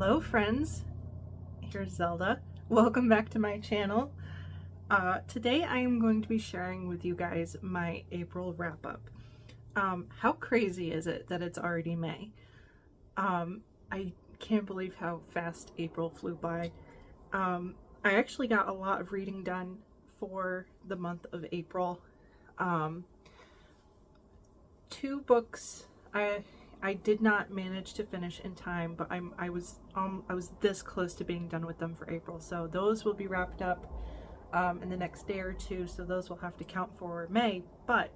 Hello friends, here's Zelda. Welcome back to my channel. Today I am going to be sharing with you guys my April wrap-up. How crazy is it that it's already May? I can't believe how fast April flew by. I actually got a lot of reading done for the month of April. Two books I did not manage to finish in time, but I was this close to being done with them for April. So those will be wrapped up in the next day or two, so those will have to count for May. But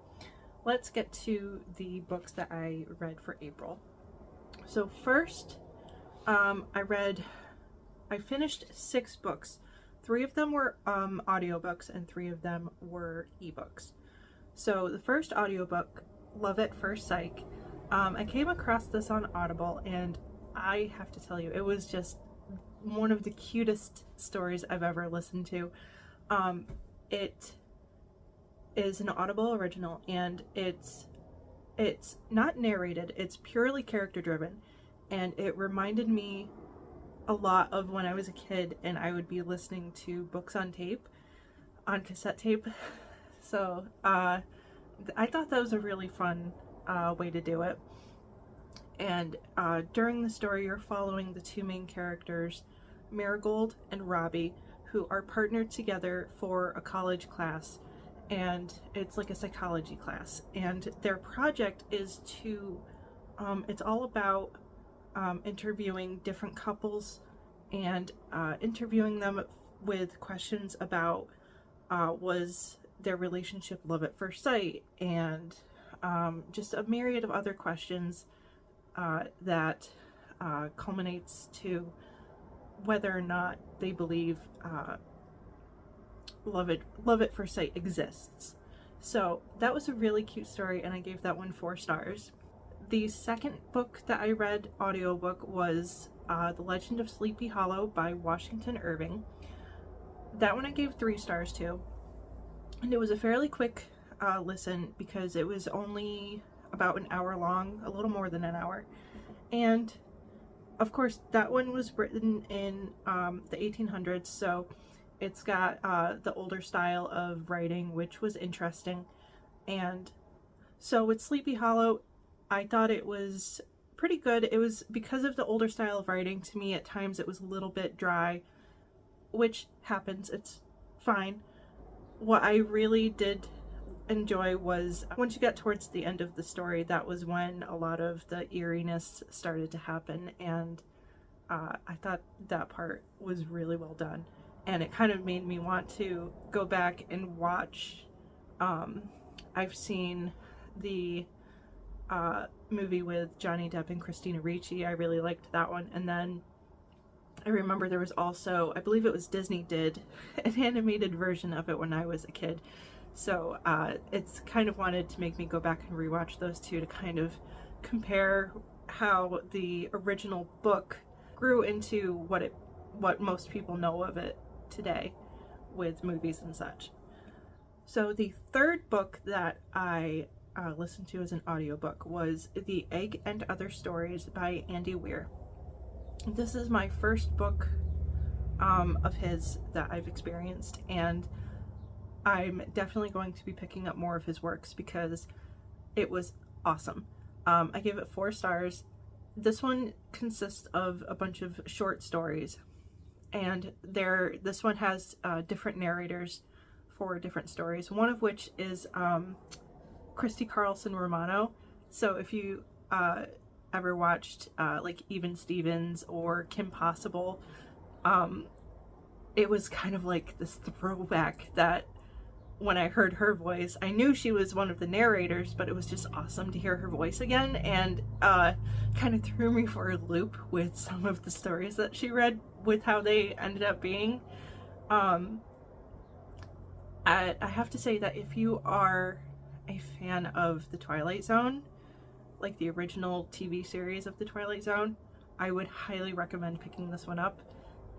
let's get to the books that I read for April. So first, I finished 6 books. 3 of them were audiobooks and 3 of them were ebooks. So the first audiobook, Love at First Sight, I came across this on Audible, and I have to tell you, it was just one of the cutest stories I've ever listened to. It is an Audible original, and it's not narrated, it's purely character driven, and it reminded me a lot of when I was a kid and I would be listening to books on tape, on cassette tape. So I thought that was a really fun way to do it. And during the story, you're following the 2 main characters, Marigold and Robbie, who are partnered together for a college class, and it's like a psychology class. And their project is to, it's all about interviewing different couples and interviewing them with questions about was their relationship love at first sight, and just a myriad of other questions that culminates to whether or not they believe love at first sight exists. So that was a really cute story, and I gave that one 4 stars. The second book that I read, audiobook, was The Legend of Sleepy Hollow by Washington Irving. That one I gave 3 stars to, and it was a fairly quick listen because it was only about an hour long, a little more than an hour. And of course that one was written in the 1800s, so it's got the older style of writing, which was interesting. And so with Sleepy Hollow, I thought it was pretty good. It was, because of the older style of writing, to me at times it was a little bit dry, which happens, it's fine. What I really did enjoy was once you got towards the end of the story, that was when a lot of the eeriness started to happen, and I thought that part was really well done, and it kind of made me want to go back and watch. I've seen the movie with Johnny Depp and Christina Ricci. I really liked that one. And then I remember there was also, I believe it was Disney did an animated version of it when I was a kid. So it's kind of wanted to make me go back and rewatch those two to kind of compare how the original book grew into what most people know of it today with movies and such. So the third book that I listened to as an audiobook was The Egg and Other Stories by Andy Weir. This is my first book of his that I've experienced, and I'm definitely going to be picking up more of his works because it was awesome. I gave it 4 stars. This one consists of a bunch of short stories, and this one has different narrators for different stories, one of which is Christy Carlson Romano. So if you ever watched like Even Stevens or Kim Possible, it was kind of like this throwback that when I heard her voice, I knew she was one of the narrators, but it was just awesome to hear her voice again, and kind of threw me for a loop with some of the stories that she read with how they ended up being. I have to say that if you are a fan of The Twilight Zone, like the original TV series of The Twilight Zone, I would highly recommend picking this one up.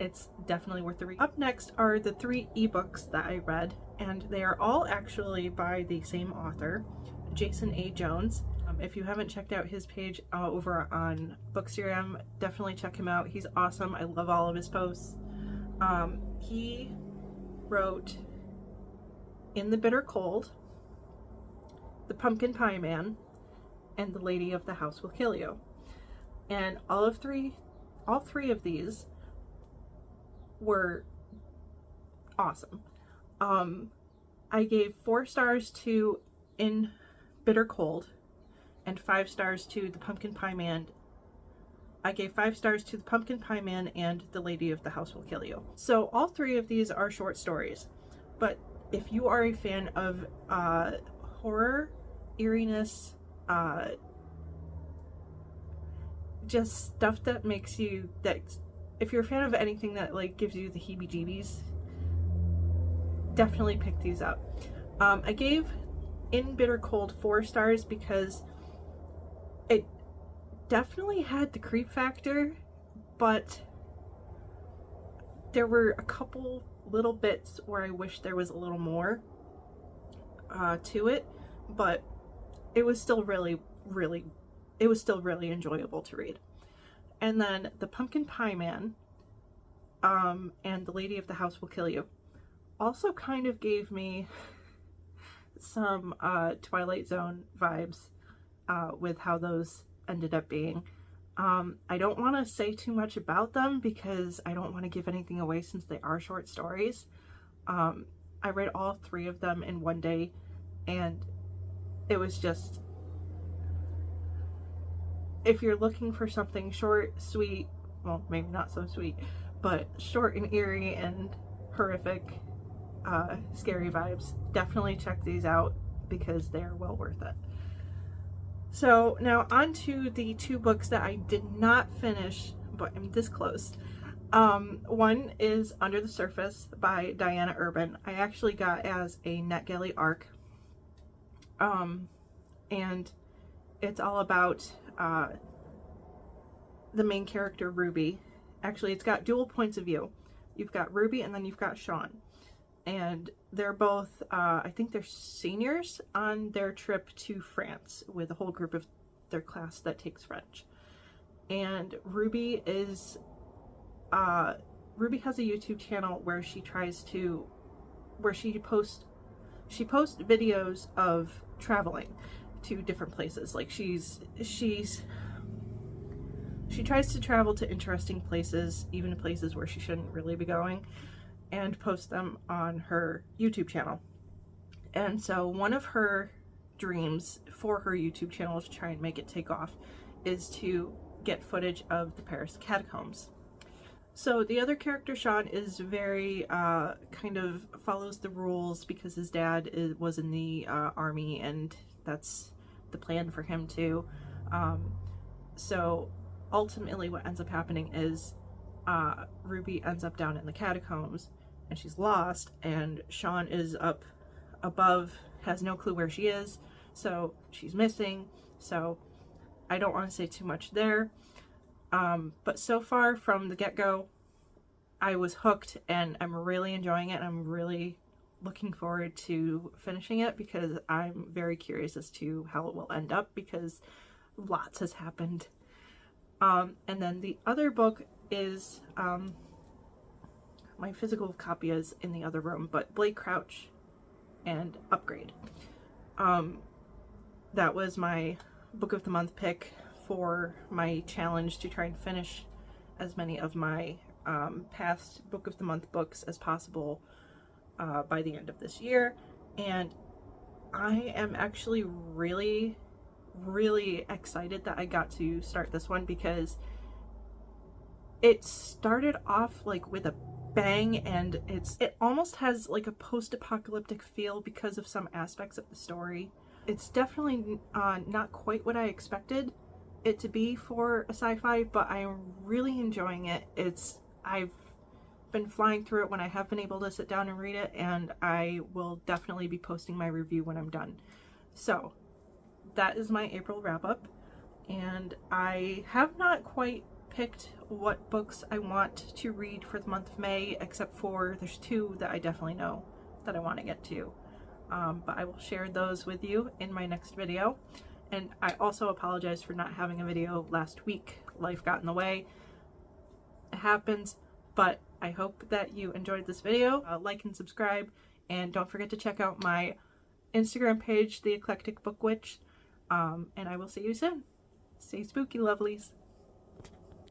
It's definitely worth the read. Up next are the 3 ebooks that I read, and they are all actually by the same author, Jason A. Jones. If you haven't checked out his page over on Bookstagram, definitely check him out. He's awesome. I love all of his posts. He wrote In the Bitter Cold, The Pumpkin Pie Man, and The Lady of the House Will Kill You. And all three of these were awesome. I gave 4 stars to In Bitter Cold and 5 stars to The Pumpkin Pie Man. I gave 5 stars to The Pumpkin Pie Man and The Lady of the House Will Kill You. So all 3 of these are short stories, but if you are a fan of horror, eeriness, just stuff that makes you, if you're a fan of anything that like gives you the heebie-jeebies, definitely pick these up. I gave In Bitter Cold 4 stars because it definitely had the creep factor, but there were a couple little bits where I wish there was a little more to it, but it was still really enjoyable to read. And then The Pumpkin Pie Man and The Lady of the House Will Kill You also kind of gave me some Twilight Zone vibes with how those ended up being. I don't want to say too much about them because I don't want to give anything away since they are short stories. I read all 3 of them in one day, and it was just, if you're looking for something short, sweet, well, maybe not so sweet, but short and eerie and horrific, scary vibes, definitely check these out because they're well worth it. So now on to the 2 books that I did not finish, but I'm this close. One is Under the Surface by Diana Urban. I actually got as a NetGalley ARC. And it's all about the main character, Ruby. Actually, it's got dual points of view. You've got Ruby and then you've got Sean. And they're both, I think they're seniors on their trip to France with a whole group of their class that takes French. And Ruby has a YouTube channel where she posts videos of traveling to different places. Like she tries to travel to interesting places, even to places where she shouldn't really be going, and post them on her YouTube channel. And so one of her dreams for her YouTube channel, to try and make it take off, is to get footage of the Paris catacombs. So the other character, Sean, is very kind of follows the rules because his dad was in the army, and that's the plan for him too. So ultimately what ends up happening is Ruby ends up down in the catacombs and she's lost, and Sean is up above, has no clue where she is, so she's missing. So I don't want to say too much there. But so far from the get-go, I was hooked and I'm really enjoying it. I'm really looking forward to finishing it because I'm very curious as to how it will end up because lots has happened. And then the other book is, my physical copy is in the other room, but Blake Crouch and Upgrade. That was my book of the month pick for my challenge to try and finish as many of my past book of the month books as possible by the end of this year. And I am actually really excited that I got to start this one because it started off like with a bang, and it almost has like a post-apocalyptic feel because of some aspects of the story. It's definitely not quite what I expected it to be for a sci-fi, but I'm really enjoying it. I've been flying through it when I have been able to sit down and read it, and I will definitely be posting my review when I'm done. So that is my April wrap-up, and I have not quite picked what books I want to read for the month of May, except for there's 2 that I definitely know that I want to get to. But I will share those with you in my next video. And I also apologize for not having a video last week. Life got in the way. It happens, but I hope that you enjoyed this video. Like and subscribe, and don't forget to check out my Instagram page, The Eclectic Book Witch, and I will see you soon. Stay spooky, lovelies.